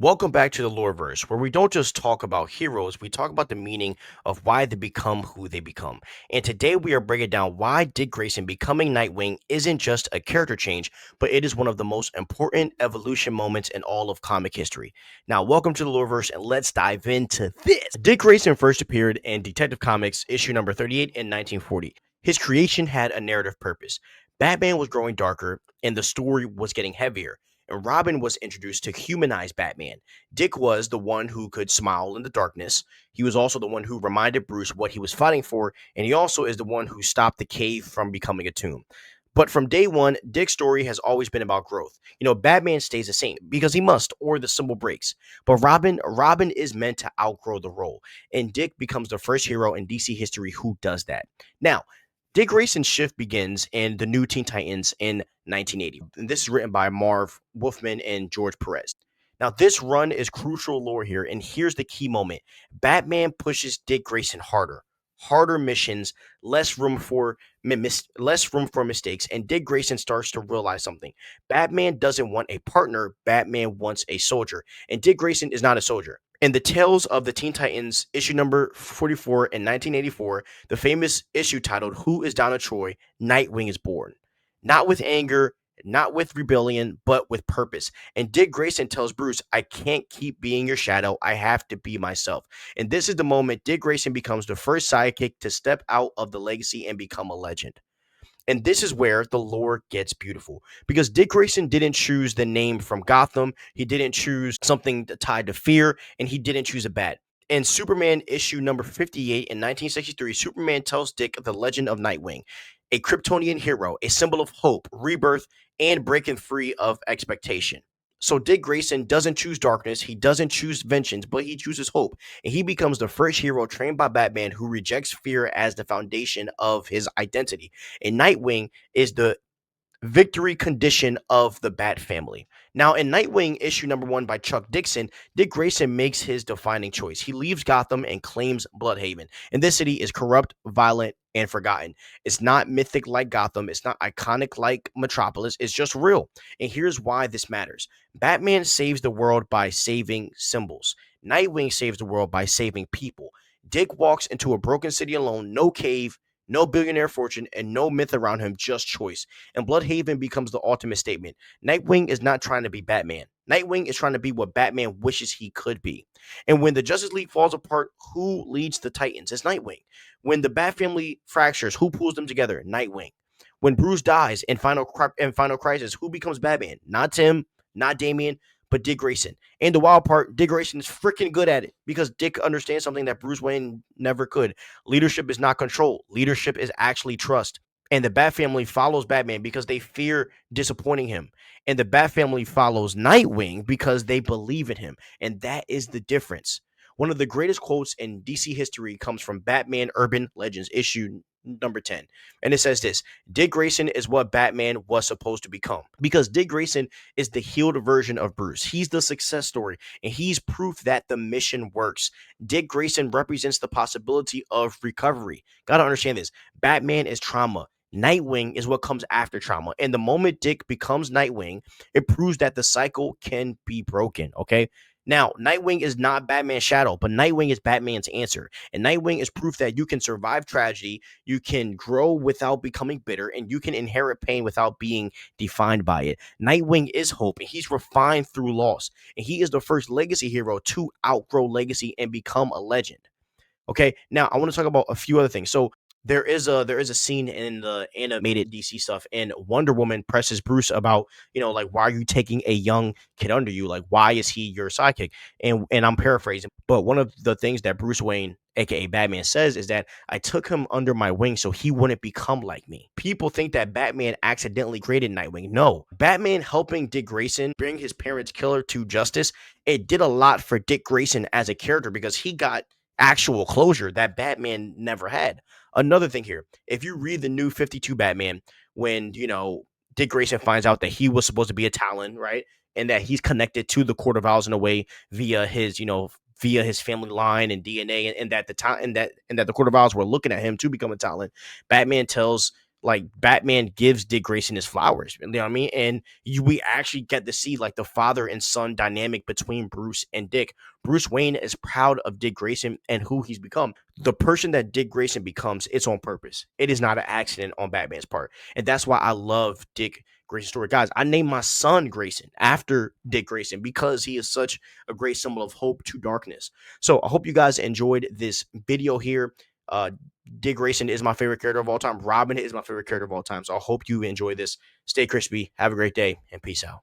Welcome back to the Loreverse, where we don't just talk about heroes, we talk about the meaning of why they become who they become. And today we are breaking down why Dick Grayson becoming Nightwing isn't just a character change, but it is one of the most important evolution moments in all of comic history. Now, welcome to the Loreverse, and let's dive into this. Dick Grayson first appeared in Detective Comics issue number 38 in 1940. His creation had a narrative purpose. Batman was growing darker, and the story was getting heavier, and Robin was introduced to humanize Batman. Dick was the one who could smile in the darkness. He was also the one who reminded Bruce what he was fighting for, and he also is the one who stopped the cave from becoming a tomb. But from day one, Dick's story has always been about growth. Batman stays the same because he must, or the symbol breaks. But Robin is meant to outgrow the role, and Dick becomes the first hero in DC history who does that. Now, Dick Grayson's shift begins in the New Teen Titans in 1980. And this is written by Marv Wolfman and George Perez. Now, this run is crucial lore here, and here's the key moment. Batman pushes Dick Grayson harder. Harder missions, less room for mistakes, and Dick Grayson starts to realize something. Batman doesn't want a partner, Batman wants a soldier, and Dick Grayson is not a soldier. In the Tales of the Teen Titans, issue number 44 in 1984, the famous issue titled Who is Donna Troy? Nightwing is born. Not with anger, not with rebellion, but with purpose. And Dick Grayson tells Bruce, I can't keep being your shadow. I have to be myself. And this is the moment Dick Grayson becomes the first sidekick to step out of the legacy and become a legend. And this is where the lore gets beautiful because Dick Grayson didn't choose the name from Gotham. He didn't choose something tied to fear, and he didn't choose a bat. In Superman issue number 58 in 1963, Superman tells Dick the legend of Nightwing, a Kryptonian hero, a symbol of hope, rebirth, and breaking free of expectation. So Dick Grayson doesn't choose darkness, he doesn't choose vengeance, but he chooses hope. And he becomes the first hero trained by Batman who rejects fear as the foundation of his identity. And Nightwing is the victory condition of the Bat family. Now, in Nightwing issue number 1 by Chuck Dixon, Dick Grayson makes his defining choice. He leaves Gotham and claims Bloodhaven. And this city is corrupt, violent, and forgotten. It's not mythic like Gotham. It's not iconic like Metropolis. It's just real. And here's why this matters. Batman saves the world by saving symbols. Nightwing saves the world by saving people. Dick walks into a broken city alone, no cave, no billionaire fortune, and no myth around him, just choice. And Bloodhaven becomes the ultimate statement. Nightwing is not trying to be Batman. Nightwing is trying to be what Batman wishes he could be. And when the Justice League falls apart, who leads the Titans? It's Nightwing. When the Bat family fractures, who pulls them together? Nightwing. When Bruce dies in Final Crisis, who becomes Batman? Not Tim, not Damian, but Dick Grayson. And the wild part, Dick Grayson is freaking good at it because Dick understands something that Bruce Wayne never could. Leadership is not control. Leadership is actually trust. And the Bat family follows Batman because they fear disappointing him. And the Bat family follows Nightwing because they believe in him. And that is the difference. One of the greatest quotes in DC history comes from Batman Urban Legends, issue number 10. And it says this: Dick Grayson is what Batman was supposed to become. Because Dick Grayson is the healed version of Bruce. He's the success story, and he's proof that the mission works. Dick Grayson represents the possibility of recovery. Gotta understand this. Batman is trauma. Nightwing is what comes after trauma. And the moment Dick becomes Nightwing, it proves that the cycle can be broken. Okay. Now, Nightwing is not Batman's shadow, but Nightwing is Batman's answer. And Nightwing is proof that you can survive tragedy, you can grow without becoming bitter, and you can inherit pain without being defined by it. Nightwing is hope, and he's refined through loss. And he is the first legacy hero to outgrow legacy and become a legend. Okay, now I want to talk about a few other things. So there is a scene in the animated DC stuff, and Wonder Woman presses Bruce about, like, why are you taking a young kid under you? Like, why is he your sidekick? And I'm paraphrasing, but one of the things that Bruce Wayne, aka Batman, says is that I took him under my wing so he wouldn't become like me. People think that Batman accidentally created Nightwing. No, Batman helping Dick Grayson bring his parents' killer to justice, it did a lot for Dick Grayson as a character because he got actual closure that Batman never had. Another thing here, if you read the new 52 Batman, when, Dick Grayson finds out that he was supposed to be a Talon, right? And that he's connected to the Court of Owls in a way via his family line and DNA, and that the Court of Owls were looking at him to become a Talon. Batman tells like Batman gives Dick Grayson his flowers. You know what I mean? And we actually get to see like the father and son dynamic between Bruce and Dick. Bruce Wayne is proud of Dick Grayson and who he's become. The person that Dick Grayson becomes, it's on purpose. It is not an accident on Batman's part. And that's why I love Dick Grayson's story. Guys, I named my son Grayson after Dick Grayson because he is such a great symbol of hope to darkness. So I hope you guys enjoyed this video here. Dick Grayson is my favorite character of all time. Robin is my favorite character of all time. So I hope you enjoy this. Stay crispy. Have a great day and peace out.